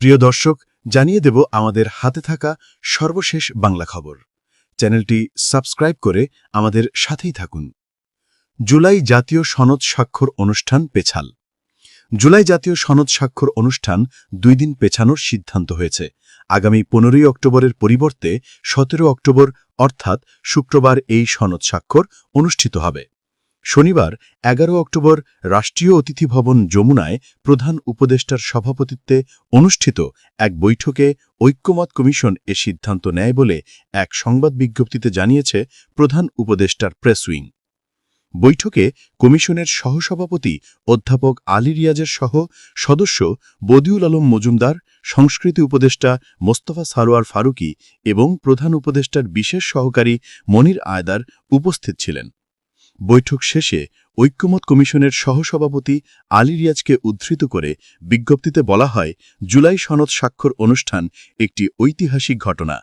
প্রিয় দর্শক, জানিয়ে দেব আমাদের হাতে থাকা সর্বশেষ বাংলা খবর। চ্যানেলটি সাবস্ক্রাইব করে আমাদের সাথেই থাকুন। জুলাই জাতীয় সনদ স্বাক্ষর অনুষ্ঠান পেছাল। জুলাই জাতীয় সনদ স্বাক্ষর অনুষ্ঠান 2 দিন পেছানোর সিদ্ধান্ত হয়েছে। আগামী 15 অক্টোবরের পরিবর্তে 17 অক্টোবর অর্থাৎ শুক্রবার এই সনদ স্বাক্ষর অনুষ্ঠিত হবে। শনিবার 11 অক্টোবর রাষ্ট্রীয় অতিথি ভবন যমুনায় প্রধান উপদেষ্টার সভাপতিত্বে অনুষ্ঠিত এক বৈঠকে ঐক্যমত কমিশন এ সিদ্ধান্ত নেয় বলে এক সংবাদ বিজ্ঞপ্তিতে জানিয়েছে প্রধান উপদেষ্টার প্রেস উইং। বৈঠকে কমিশনের সহসভাপতি অধ্যাপক আলী রিয়াজের সহ সদস্য বদিউল আলম মজুমদার, সংস্কৃতি উপদেষ্টা মোস্তফা সারোয়ার ফারুকী এবং প্রধান উপদেষ্টার বিশেষ সহকারী মনির আয়দার উপস্থিত ছিলেন। বৈঠক শেষে ঐক্যমত কমিশনের সহসভাপতি আলী রিয়াজকে উদ্ধৃত করে বিজ্ঞপ্তিতে বলা হয়, জুলাই সনদ স্বাক্ষর অনুষ্ঠান একটি ঐতিহাসিক ঘটনা।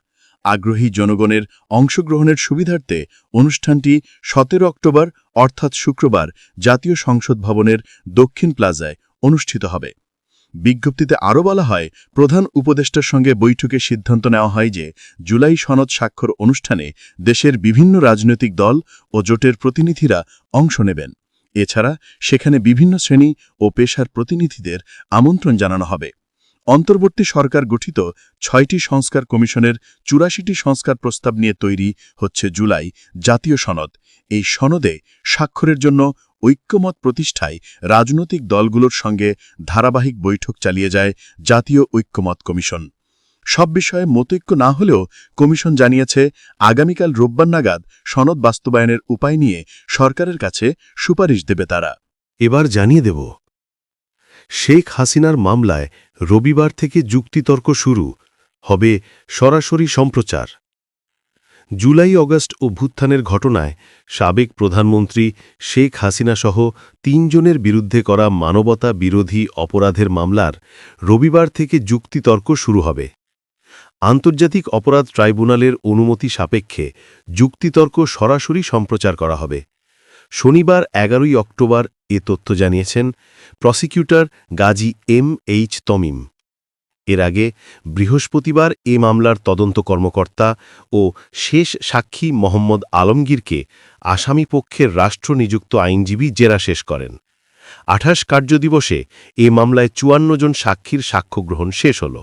আগ্রহী জনগণের অংশগ্রহণের সুবিধার্থে অনুষ্ঠানটি 17 অক্টোবর অর্থাৎ শুক্রবার জাতীয় সংসদ ভবনের দক্ষিণ প্লাজায় অনুষ্ঠিত হবে। বিজ্ঞপ্তিতে আরও বলা হয়, প্রধান উপদেষ্টার সঙ্গে বৈঠকে সিদ্ধান্ত নেওয়া হয় যে জুলাই সনদ স্বাক্ষর অনুষ্ঠানে দেশের বিভিন্ন রাজনৈতিক দল ও জোটের প্রতিনিধিরা অংশ নেবেন। এছাড়া সেখানে বিভিন্ন শ্রেণী ও পেশার প্রতিনিধিদের আমন্ত্রণ জানানো হবে। অন্তর্বর্তী সরকার গঠিত 6টি সংস্কার কমিশনের 84টি সংস্কার প্রস্তাব নিয়ে তৈরি হচ্ছে জুলাই জাতীয় সনদ। এই সনদে স্বাক্ষরের জন্য ঐক্যমত প্রতিষ্ঠায় রাজনৈতিক দলগুলোর সঙ্গে ধারাবাহিক বৈঠক চালিয়ে যায় জাতীয় ঐক্যমত কমিশন। সব বিষয়ে মতৈক্য না হলেও কমিশন জানিয়েছে, আগামীকাল রোববার নাগাদ সনদ বাস্তবায়নের উপায় নিয়ে সরকারের কাছে সুপারিশ দেবে তারা। এবার জানিয়ে দেব, শেখ হাসিনার মামলায় রবিবার থেকে যুক্তিতর্ক শুরু হবে, সরাসরি সম্প্রচার। জুলাই অগাস্ট অভ্যুত্থানের ঘটনায় সাবেক প্রধানমন্ত্রী শেখ হাসিনাসহ 3 জনের বিরুদ্ধে করা মানবতা বিরোধী অপরাধের মামলার রবিবার থেকে যুক্তিতর্ক শুরু হবে। আন্তর্জাতিক অপরাধ ট্রাইব্যুনালের অনুমতি সাপেক্ষে যুক্তিতর্ক সরাসরি সম্প্রচার করা হবে। শনিবার 11 অক্টোবর এ তথ্য জানিয়েছেন প্রসিকিউটর গাজী M.H. তমিম। এর আগে বৃহস্পতিবার এ মামলার তদন্ত কর্মকর্তা ও শেষ সাক্ষী মোহাম্মদ আলমগীরকে আসামি পক্ষের রাষ্ট্রনিযুক্ত আইনজীবী জেরা শেষ করেন। 28 কার্যদিবসে এ মামলায় 54 জন সাক্ষীর সাক্ষ্যগ্রহণ শেষ হল।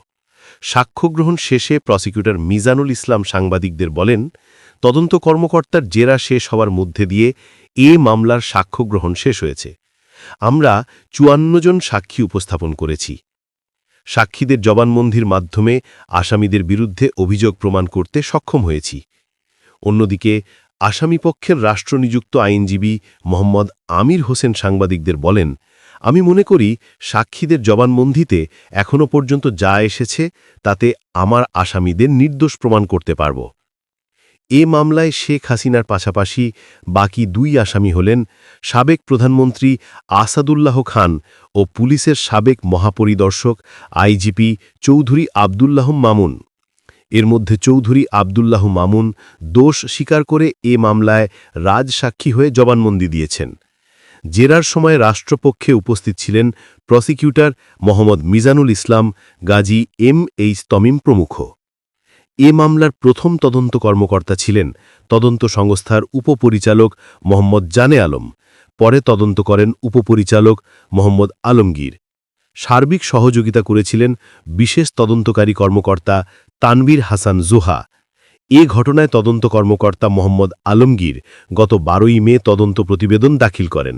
সাক্ষ্যগ্রহণ শেষে প্রসিকিউটর মিজানুল ইসলাম সাংবাদিকদের বলেন, তদন্ত কর্মকর্তার জেরা শেষ হওয়ার মধ্যে দিয়ে এ মামলার সাক্ষ্যগ্রহণ শেষ হয়েছে। আমরা 54 জন সাক্ষী উপস্থাপন করেছি। সাক্ষীদের জবানবন্দির মাধ্যমে আসামিদের বিরুদ্ধে অভিযোগ প্রমাণ করতে সক্ষম হয়েছি। অন্যদিকে আসামিপক্ষের রাষ্ট্রনিযুক্ত আইনজীবী মোহাম্মদ আমির হোসেন সাংবাদিকদের বলেন, আমি মনে করি সাক্ষীদের জবানবন্দিতে এখনও পর্যন্ত যা এসেছে তাতে আমার আসামিদের নির্দোষ প্রমাণ করতে পারব। এ মামলায় শেখ হাসিনার পাশাপাশি বাকি 2 আসামি হলেন সাবেক প্রধানমন্ত্রী আসাদুল্লাহ খান ও পুলিশের সাবেক মহাপরিদর্শক আইজিপি চৌধুরী আবদুল্লাহ মামুন। এর মধ্যে চৌধুরী আবদুল্লাহ মামুন দোষ স্বীকার করে এ মামলায় রাজসাক্ষী হয়ে জবানবন্দি দিয়েছেন। জেরার সময় রাষ্ট্রপক্ষে উপস্থিত ছিলেন প্রসিকিউটর মোহাম্মদ মিজানুল ইসলাম, গাজী M.H. তমিম প্রমুখ। এ মামলার প্রথম তদন্ত কর্মকর্তা ছিলেন তদন্ত সংস্থার উপপরিচালক মোহাম্মদ জানে আলম। পরে তদন্ত করেন উপপরিচালক মোহাম্মদ আলমগীর। সার্বিক সহযোগিতা করেছিলেন বিশেষ তদন্তকারী কর্মকর্তা তানভীর হাসান জোহা। এ ঘটনায় তদন্ত কর্মকর্তা মোহাম্মদ আলমগীর গত 12 মে তদন্ত প্রতিবেদন দাখিল করেন।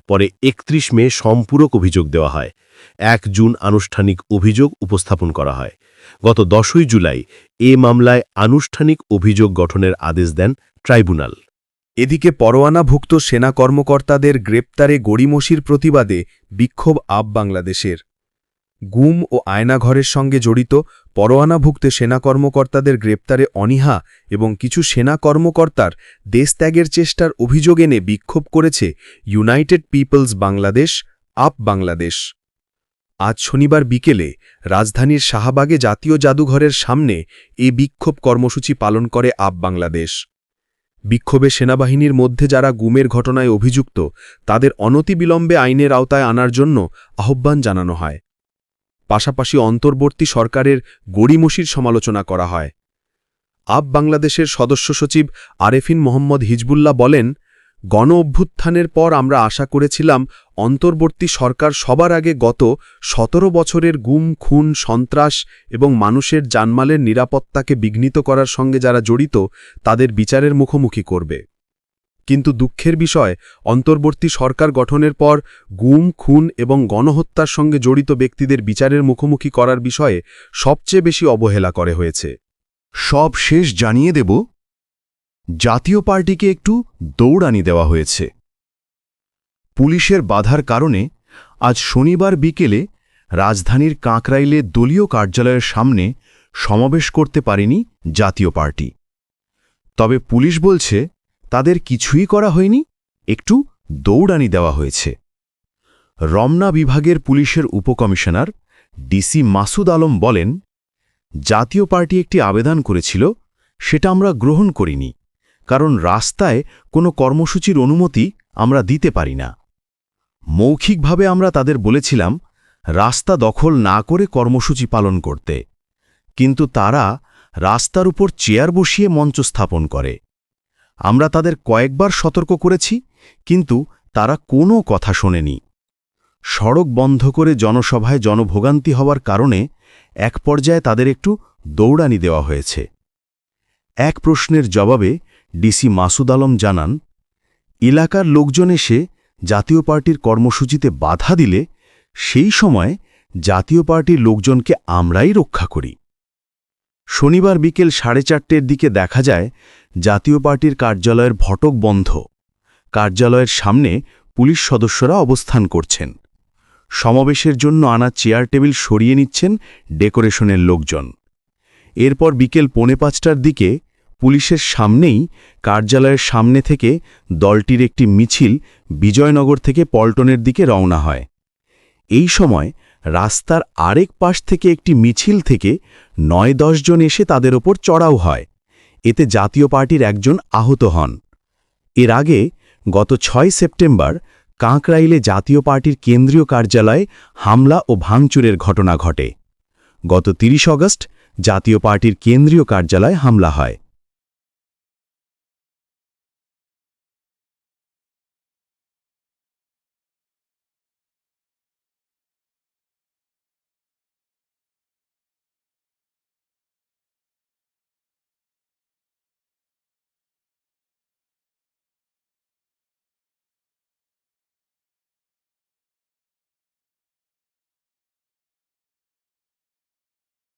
পরে 31 মে সম্পূরক অভিযোগ দেওয়া হয়। 1 জুন আনুষ্ঠানিক অভিযোগ উপস্থাপন করা হয়। গত 10 জুলাই এ মামলায় আনুষ্ঠানিক অভিযোগ গঠনের আদেশ দেন ট্রাইব্যুনাল। এদিকে পরোয়ানাভুক্ত সেনা কর্মকর্তাদের গ্রেপ্তারে গড়িমসির প্রতিবাদে বিক্ষোভ আপ বাংলাদেশের। গুম ও আয়নাঘরের সঙ্গে জড়িত পরোয়ানাভুক্ত সেনা কর্মকর্তাদের গ্রেপ্তারে অনীহা এবং কিছু সেনা কর্মকর্তার দেশত্যাগের চেষ্টার অভিযোগ এনে বিক্ষোভ করেছে ইউনাইটেড পিপলস বাংলাদেশ, আপ বাংলাদেশ। আজ শনিবার বিকেলে রাজধানীর শাহবাগে জাতীয় জাদুঘরের সামনে এ বিক্ষোভ কর্মসূচি পালন করে আপ বাংলাদেশ। বিক্ষোভে সেনাবাহিনীর মধ্যে যারা গুমের ঘটনায় অভিযুক্ত তাদের অনতিবিলম্বে আইনের আওতায় আনার জন্য আহ্বান জানানো হয়। পাশাপাশি অন্তর্বর্তী সরকারের গড়িমসির সমালোচনা করা হয়। আপ বাংলাদেশের সদস্য সচিব আরেফিন মোহাম্মদ হিজবুল্লাহ বলেন, গণ অভ্যুত্থানের পর আমরা আশা করেছিলাম অন্তর্বর্তী সরকার সবার আগে গত ১৭ বছরের গুম, খুন, সন্ত্রাস এবং মানুষের জানমালের নিরাপত্তাকে বিঘ্নিত করার সঙ্গে যারা জড়িত তাদের বিচারের মুখোমুখি করবে। কিন্তু দুঃখের বিষয়, অন্তর্বর্তী সরকার গঠনের পর গুম, খুন এবং গণহত্যার সঙ্গে জড়িত ব্যক্তিদের বিচারের মুখোমুখি করার বিষয়ে সবচেয়ে বেশি অবহেলা করে হয়েছে। সব শেষ জানিয়ে দেব, জাতীয় পার্টিকে একটু দৌড়ানি দেওয়া হয়েছে। পুলিশের বাধার কারণে আজ শনিবার বিকেলে রাজধানীর কাঁকরাইলে দলীয় কার্যালয়ের সামনে সমাবেশ করতে পারেনি জাতীয় পার্টি। তবে পুলিশ বলছে তাদের কিছুই করা হয়নি, একটু দৌড়ানি দেওয়া হয়েছে। রমনা বিভাগের পুলিশের উপকমিশনার ডিসি মাসুদ আলম বলেন, জাতীয় পার্টি একটি আবেদন করেছিল, সেটা আমরা গ্রহণ করিনি, কারণ রাস্তায় কোনো কর্মসূচির অনুমতি আমরা দিতে পারি না। মৌখিকভাবে আমরা তাদের বলেছিলাম রাস্তা দখল না করে কর্মসূচি পালন করতে, কিন্তু তারা রাস্তার উপর চেয়ার বসিয়ে মঞ্চ স্থাপন করে। আমরা তাদের কয়েকবার সতর্ক করেছি, কিন্তু তারা কোনো কথা শোনেনি। সড়ক বন্ধ করে জনসভায় জনভোগান্তি হওয়ার কারণে এক পর্যায়ে তাদের একটু দৌড়ানি দেওয়া হয়েছে। এক প্রশ্নের জবাবে ডিসি মাসুদ আলম জানান, এলাকার লোকজন এসে জাতীয় পার্টির কর্মসূচিতে বাধা দিলে সেই সময় জাতীয় পার্টির লোকজনকে আমরাই রক্ষা করি। শনিবার বিকেল 4:30টার দিকে দেখা যায় জাতীয় পার্টির কার্যালয়ের ফটক বন্ধ। কার্যালয়ের সামনে পুলিশ সদস্যরা অবস্থান করছেন। সমাবেশের জন্য আনা চেয়ার টেবিল সরিয়ে নিচ্ছেন ডেকোরেশনের লোকজন। এরপর বিকেল 4:45টার দিকে পুলিশের সামনেই কার্যালয়ের সামনে থেকে দলটির একটি মিছিল বিজয়নগর থেকে পল্টনের দিকে রওনা হয়। এই সময় রাস্তার আরেক পাশ থেকে একটি মিছিল থেকে 9-10 জন এসে তাদের ওপর চড়াও হয়। এতে জাতীয় পার্টির একজন আহত হন। এর আগে গত 6 সেপ্টেম্বর কাঁকরাইলে জাতীয় পার্টির কেন্দ্রীয় কার্যালয়ে হামলা ও ভাঙচুরের ঘটনা ঘটে। গত 30 আগস্ট জাতীয় পার্টির কেন্দ্রীয় কার্যালয়ে হামলা হয়।